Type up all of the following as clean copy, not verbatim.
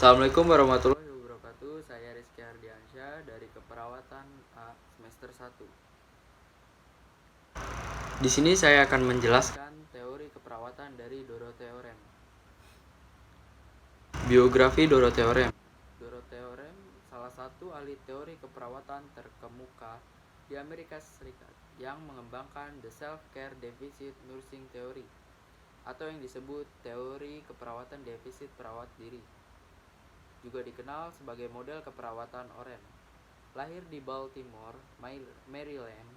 Assalamualaikum warahmatullahi wabarakatuh. Saya Rizky Ardiansyah dari Keperawatan A semester 1. Di sini saya akan menjelaskan teori keperawatan dari Dorothea Oren. Biografi Dorothea Oren. Dorothea Oren salah satu ahli teori keperawatan terkemuka di Amerika Serikat yang mengembangkan The Self-Care Deficit Nursing Theory atau yang disebut teori keperawatan defisit perawat diri, juga dikenal sebagai model keperawatan Oren. Lahir di Baltimore, Maryland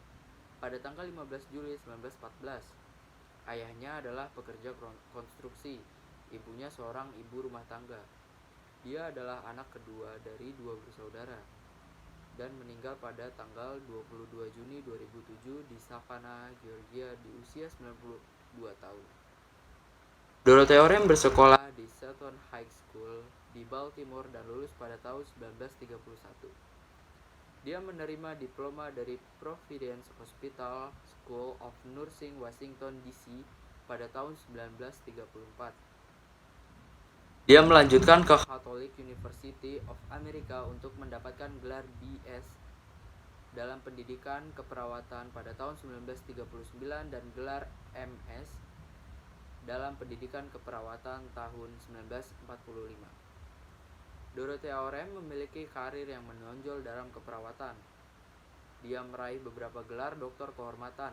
pada tanggal 15 Juli 1914. Ayahnya adalah pekerja konstruksi, ibunya seorang ibu rumah tangga. Dia adalah anak kedua dari 2 bersaudara dan meninggal pada tanggal 22 Juni 2007 di Savannah, Georgia di usia 92 tahun. Dorothea Oren bersekolah di Seton High School di Baltimore dan lulus pada tahun 1931. Dia menerima diploma dari Providence Hospital School of Nursing Washington DC pada tahun 1934. Dia melanjutkan ke Catholic University of America untuk mendapatkan gelar BS dalam pendidikan keperawatan pada tahun 1939 dan gelar MS dalam pendidikan keperawatan tahun 1945. Dorothea Oren memiliki karir yang menonjol dalam keperawatan. Dia meraih beberapa gelar doktor kehormatan.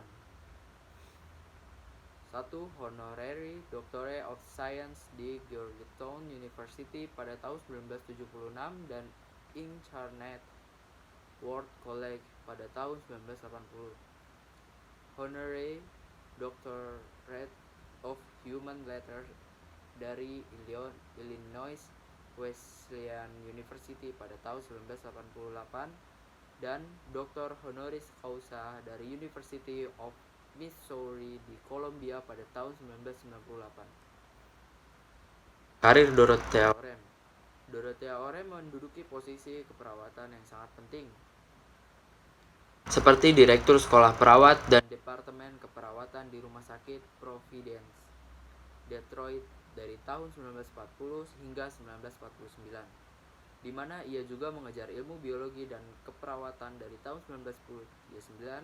1. Honorary Doctorate of Science di Georgetown University pada tahun 1976 dan Incarnate Word College pada tahun 1980. Honorary Doctorate of Human Letters dari Illinois Wesleyan University pada tahun 1988 dan Dr. Honoris Causa dari University of Missouri di Columbia pada tahun 1998. Karir Dorothea Oren. Dorothea Oren menduduki posisi keperawatan yang sangat penting, seperti Direktur Sekolah Perawat dan Departemen Keperawatan di Rumah Sakit Providence, Detroit dari tahun 1940 hingga 1949, di mana ia juga mengajar ilmu biologi dan keperawatan dari tahun 1939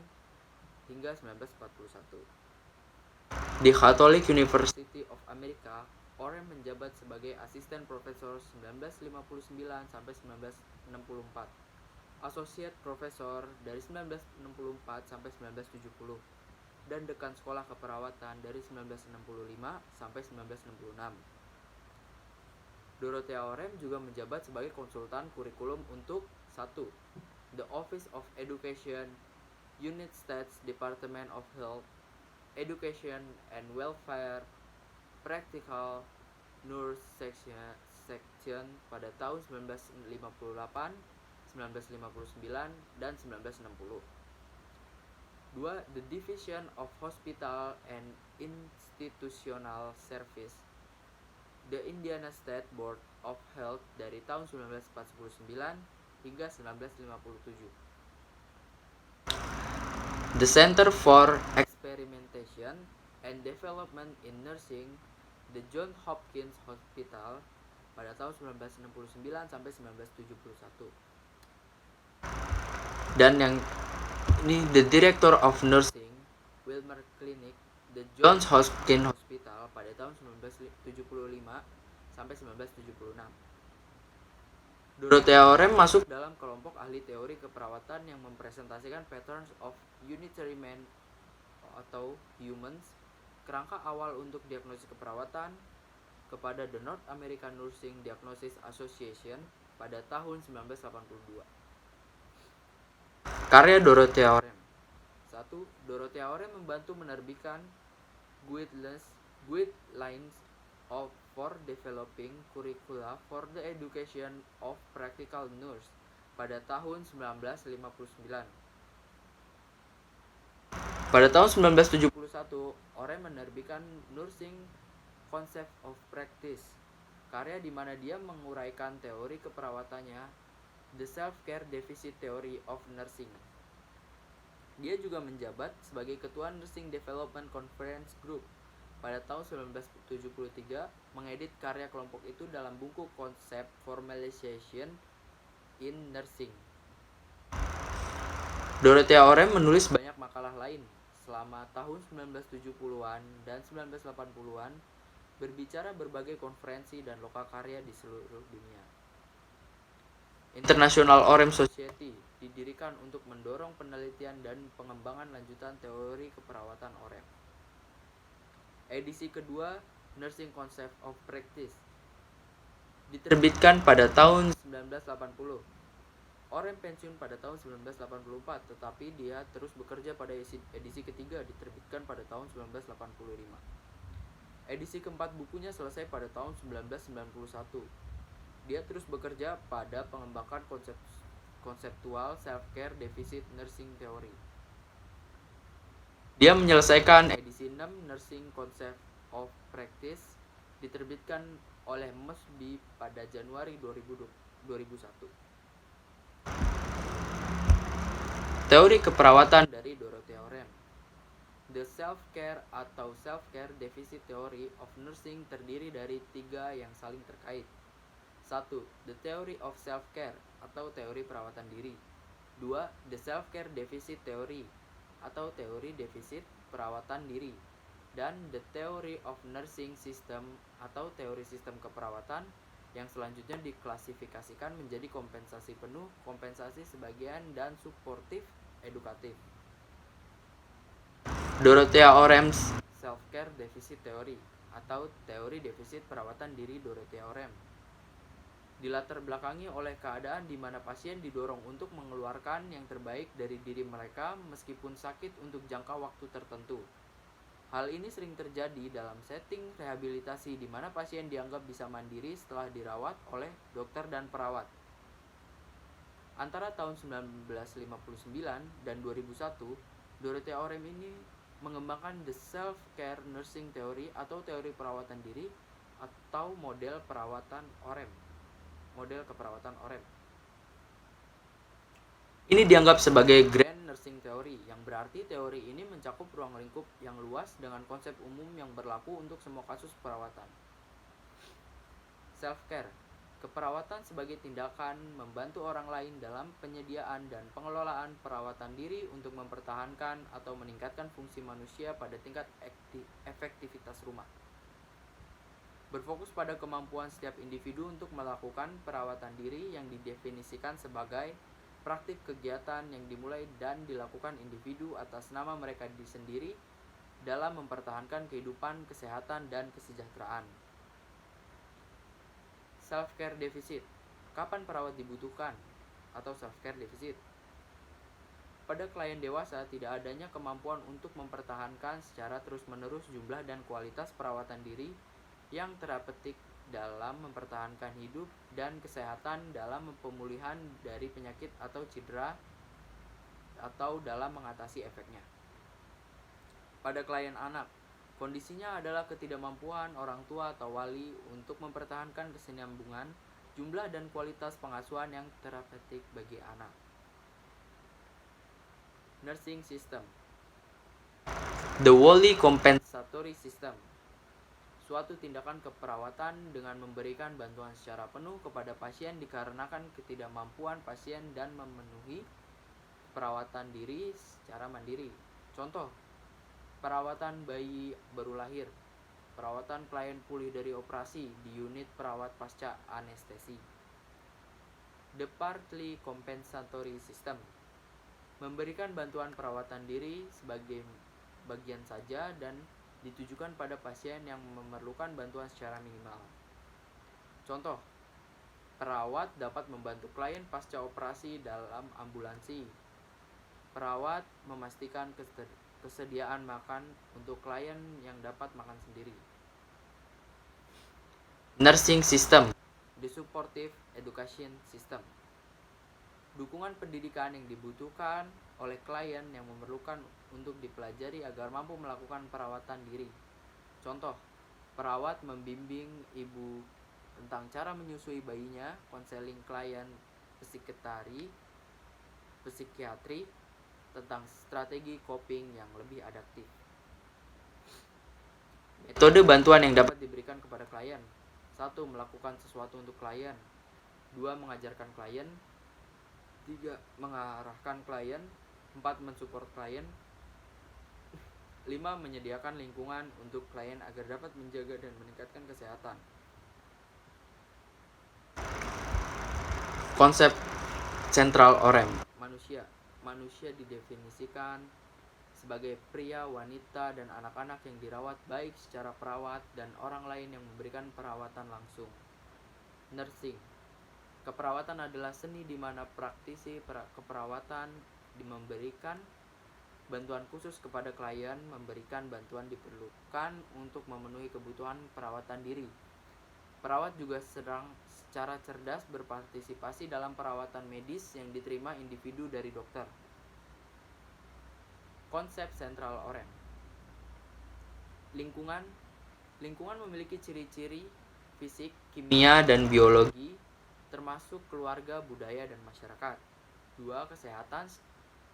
hingga 1941. Di Catholic University of America, Oren menjabat sebagai asisten profesor 1959 sampai 1964, associate profesor dari 1964 sampai 1970, dan dekan sekolah keperawatan dari 1965 sampai 1966. Dorothea Oren juga menjabat sebagai konsultan kurikulum untuk 1. The Office of Education, United States Department of Health, Education and Welfare, Practical Nurse Section pada tahun 1958, 1959, dan 1960. 2. The Division of Hospital and Institutional Service, The Indiana State Board of Health dari tahun 1949 hingga 1957. The Center for Experimentation and Development in Nursing, the Johns Hopkins Hospital pada tahun 1969 sampai 1971. Dan yang ini The Director of Nursing, Wilmer Clinic, the Johns Hopkins Hospital pada tahun 1975 sampai 1976. Dorothea Oren masuk dalam kelompok ahli teori keperawatan yang mempresentasikan patterns of unitary man atau humans, kerangka awal untuk diagnosis keperawatan, kepada The North American Nursing Diagnosis Association pada tahun 1982. Karya Dorothea Oren. 1. Dorothea Oren membantu menerbitkan guidelines for developing curricula for the education of practical nurse pada tahun 1959. Pada tahun 1971, Oren menerbitkan Nursing Concept of Practice, karya di mana dia menguraikan teori keperawatannya, The Self-Care Deficit Theory of Nursing. Dia juga menjabat sebagai ketua Nursing Development Conference Group pada tahun 1973 mengedit karya kelompok itu dalam buku konsep Formalization in Nursing. Dorothea Orem menulis banyak makalah lain selama tahun 1970-an dan 1980-an, berbicara berbagai konferensi dan lokakarya di seluruh dunia. International Orem Society didirikan untuk mendorong penelitian dan pengembangan lanjutan teori keperawatan Orem. Edisi kedua, Nursing Concept of Practice, diterbitkan pada tahun 1980. Orem pensiun pada tahun 1984, tetapi dia terus bekerja pada edisi ketiga diterbitkan pada tahun 1985. Edisi keempat bukunya selesai pada tahun 1991. Dia terus bekerja pada pengembangan konseptual self-care deficit nursing theory. Dia menyelesaikan edisi 6 Nursing Concept of Practice, diterbitkan oleh Mosby pada Januari 2001. Teori keperawatan dari Dorothea Orem. The Self-Care atau Self-Care Deficit Theory of Nursing terdiri dari 3 yang saling terkait. 1. The Theory of Self-Care atau teori perawatan diri. 2. The Self-Care Deficit Theory atau teori defisit perawatan diri. Dan The Theory of Nursing System atau teori sistem keperawatan yang selanjutnya diklasifikasikan menjadi kompensasi penuh, kompensasi sebagian, dan suportif edukatif. Dorothea Orem's Self-Care Deficit Theory atau teori defisit perawatan diri Dorothea Orem dilatar belakangi oleh keadaan di mana pasien didorong untuk mengeluarkan yang terbaik dari diri mereka meskipun sakit untuk jangka waktu tertentu. Hal ini sering terjadi dalam setting rehabilitasi di mana pasien dianggap bisa mandiri setelah dirawat oleh dokter dan perawat. Antara tahun 1959 dan 2001, Dorothea Orem ini mengembangkan The Self-Care Nursing Theory atau teori perawatan diri atau model perawatan Orem. Model keperawatan Orem. Ini dianggap sebagai Grand Nursing Theory, yang berarti teori ini mencakup ruang lingkup yang luas dengan konsep umum yang berlaku untuk semua kasus perawatan. Self-care, keperawatan sebagai tindakan membantu orang lain dalam penyediaan dan pengelolaan perawatan diri untuk mempertahankan atau meningkatkan fungsi manusia pada tingkat efektivitas rumah. Berfokus pada kemampuan setiap individu untuk melakukan perawatan diri yang didefinisikan sebagai praktik kegiatan yang dimulai dan dilakukan individu atas nama mereka sendiri dalam mempertahankan kehidupan, kesehatan, dan kesejahteraan. Self-care deficit. Kapan perawat dibutuhkan? Atau self-care deficit. Pada klien dewasa, tidak adanya kemampuan untuk mempertahankan secara terus-menerus jumlah dan kualitas perawatan diri yang teraptik dalam mempertahankan hidup dan kesehatan dalam pemulihan dari penyakit atau cedera atau dalam mengatasi efeknya. Pada klien anak, kondisinya adalah ketidakmampuan orang tua atau wali untuk mempertahankan kesinambungan, jumlah dan kualitas pengasuhan yang terapeutik bagi anak. Nursing System. The Wholly Compensatory System. Suatu tindakan keperawatan dengan memberikan bantuan secara penuh kepada pasien dikarenakan ketidakmampuan pasien dan memenuhi perawatan diri secara mandiri. Contoh, perawatan bayi baru lahir, perawatan klien pulih dari operasi di unit perawat pasca anestesi. The Partly Compensatory System, memberikan bantuan perawatan diri sebagai bagian saja dan ditujukan pada pasien yang memerlukan bantuan secara minimal. Contoh, perawat dapat membantu klien pasca operasi dalam ambulansi. Perawat memastikan kesediaan makan untuk klien yang dapat makan sendiri. Nursing System. The Supportive Education System. Dukungan pendidikan yang dibutuhkan oleh klien yang memerlukan untuk dipelajari agar mampu melakukan perawatan diri. Contoh, perawat membimbing ibu tentang cara menyusui bayinya, konseling klien psikiatri tentang strategi coping yang lebih adaptif. Metode bantuan yang dapat diberikan kepada klien. 1. Melakukan sesuatu untuk klien. 2. Mengajarkan klien. 3. Mengarahkan klien. 4. Mensupport klien. 5. Menyediakan lingkungan untuk klien agar dapat menjaga dan meningkatkan kesehatan. Konsep sentral OREM. Manusia didefinisikan sebagai pria, wanita, dan anak-anak yang dirawat baik secara perawat dan orang lain yang memberikan perawatan langsung. Nursing. Keperawatan adalah seni di mana praktisi keperawatan memberikan bantuan khusus kepada klien, memberikan bantuan diperlukan untuk memenuhi kebutuhan perawatan diri. Perawat juga secara cerdas berpartisipasi dalam perawatan medis yang diterima individu dari dokter. Konsep sentral OREM. Lingkungan memiliki ciri-ciri fisik, kimia, dan biologi, termasuk keluarga, budaya, dan masyarakat. 2.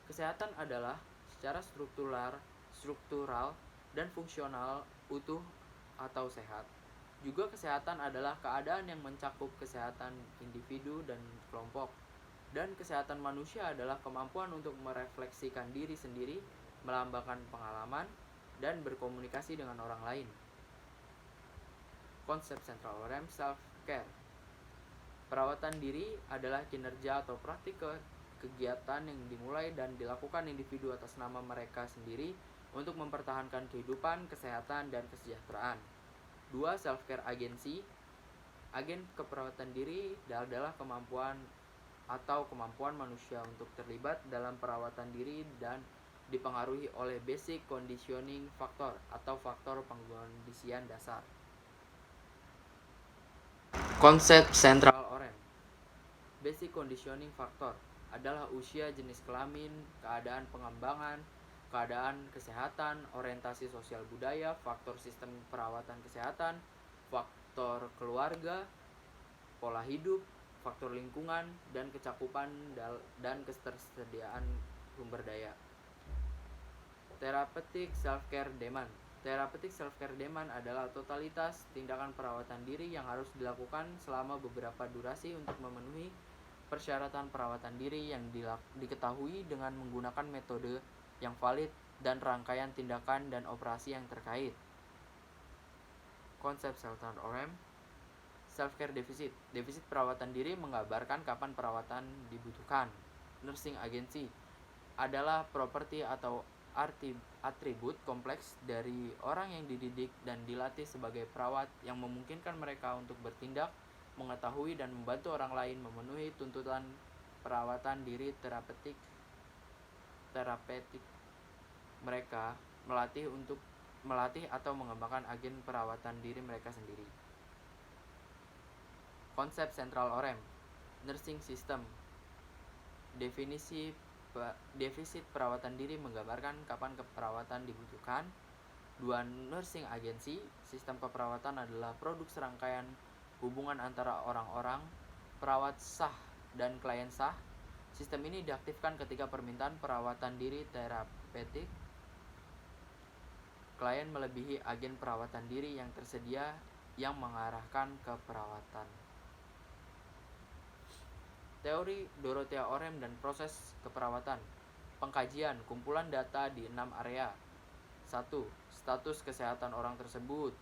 Kesehatan adalah secara struktural dan fungsional utuh atau sehat. Juga kesehatan adalah keadaan yang mencakup kesehatan individu dan kelompok. Dan kesehatan manusia adalah kemampuan untuk merefleksikan diri sendiri, melambangkan pengalaman, dan berkomunikasi dengan orang lain. Konsep sentral OREM self-care. Perawatan diri adalah kinerja atau praktik kegiatan yang dimulai dan dilakukan individu atas nama mereka sendiri untuk mempertahankan kehidupan, kesehatan, dan kesejahteraan. 2. Self-care agency. Agen keperawatan diri adalah kemampuan manusia untuk terlibat dalam perawatan diri dan dipengaruhi oleh basic conditioning factor atau faktor pengkondisian dasar. Konsep sentral OREM. Basic conditioning factor adalah usia, jenis kelamin, keadaan pengembangan, keadaan kesehatan, orientasi sosial budaya, faktor sistem perawatan kesehatan, faktor keluarga, pola hidup, faktor lingkungan, dan kecakupan dan ketersediaan sumber daya. Therapeutic self-care demand. Therapeutic self-care demand adalah totalitas tindakan perawatan diri yang harus dilakukan selama beberapa durasi untuk memenuhi persyaratan perawatan diri yang diketahui dengan menggunakan metode yang valid dan rangkaian tindakan dan operasi yang terkait. Konsep sentral OREM. Self-care deficit. Defisit perawatan diri menggambarkan kapan perawatan dibutuhkan. Nursing agency adalah properti atau atribut kompleks dari orang yang dididik dan dilatih sebagai perawat yang memungkinkan mereka untuk bertindak, mengetahui, dan membantu orang lain memenuhi tuntutan perawatan diri terapeutik. Mereka melatih atau mengembangkan agen perawatan diri mereka sendiri. Konsep sentral OREM. Nursing system. Defisit perawatan diri menggambarkan kapan keperawatan dibutuhkan. 2. Nursing agency. Sistem keperawatan adalah produk serangkaian hubungan antara orang-orang, perawat sah, dan klien sah. Sistem ini diaktifkan ketika permintaan perawatan diri terapeutik klien melebihi agen perawatan diri yang tersedia yang mengarahkan ke perawatan. Teori Dorothea OREM dan proses keperawatan. Pengkajian, kumpulan data di 6 area. 1. Status kesehatan orang tersebut.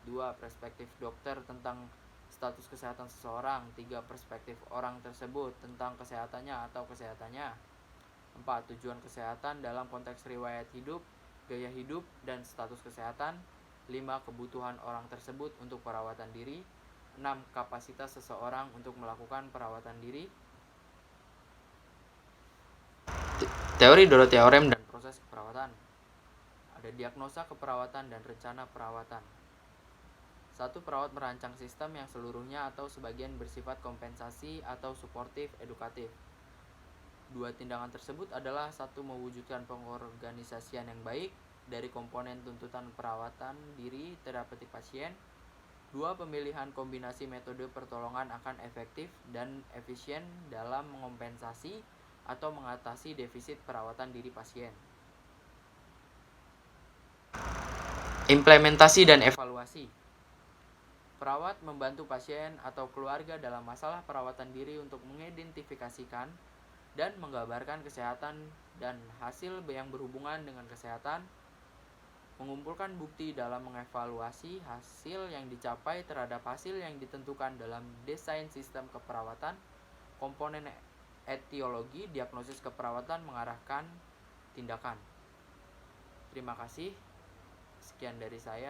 2. Perspektif dokter tentang status kesehatan seseorang. 3. Perspektif orang tersebut tentang kesehatannya atau kesehatannya. 4. Tujuan kesehatan dalam konteks riwayat hidup, gaya hidup, dan status kesehatan. 5. Kebutuhan orang tersebut untuk perawatan diri. 6. Kapasitas seseorang untuk melakukan perawatan diri. Teori Dorothea OREM dan proses keperawatan. Ada diagnosa keperawatan dan rencana perawatan. 1. Perawat merancang sistem yang seluruhnya atau sebagian bersifat kompensasi atau suportif edukatif. 2. Tindakan tersebut adalah 1. Mewujudkan pengorganisasian yang baik dari komponen tuntutan perawatan diri terapeutik pasien. 2. Pemilihan kombinasi metode pertolongan akan efektif dan efisien dalam mengompensasi atau mengatasi defisit perawatan diri pasien. Implementasi dan evaluasi. Perawat membantu pasien atau keluarga dalam masalah perawatan diri untuk mengidentifikasikan dan menggambarkan kesehatan dan hasil yang berhubungan dengan kesehatan, mengumpulkan bukti dalam mengevaluasi hasil yang dicapai terhadap hasil yang ditentukan dalam desain sistem keperawatan, komponen etiologi, diagnosis keperawatan mengarahkan tindakan. Terima kasih. Sekian dari saya.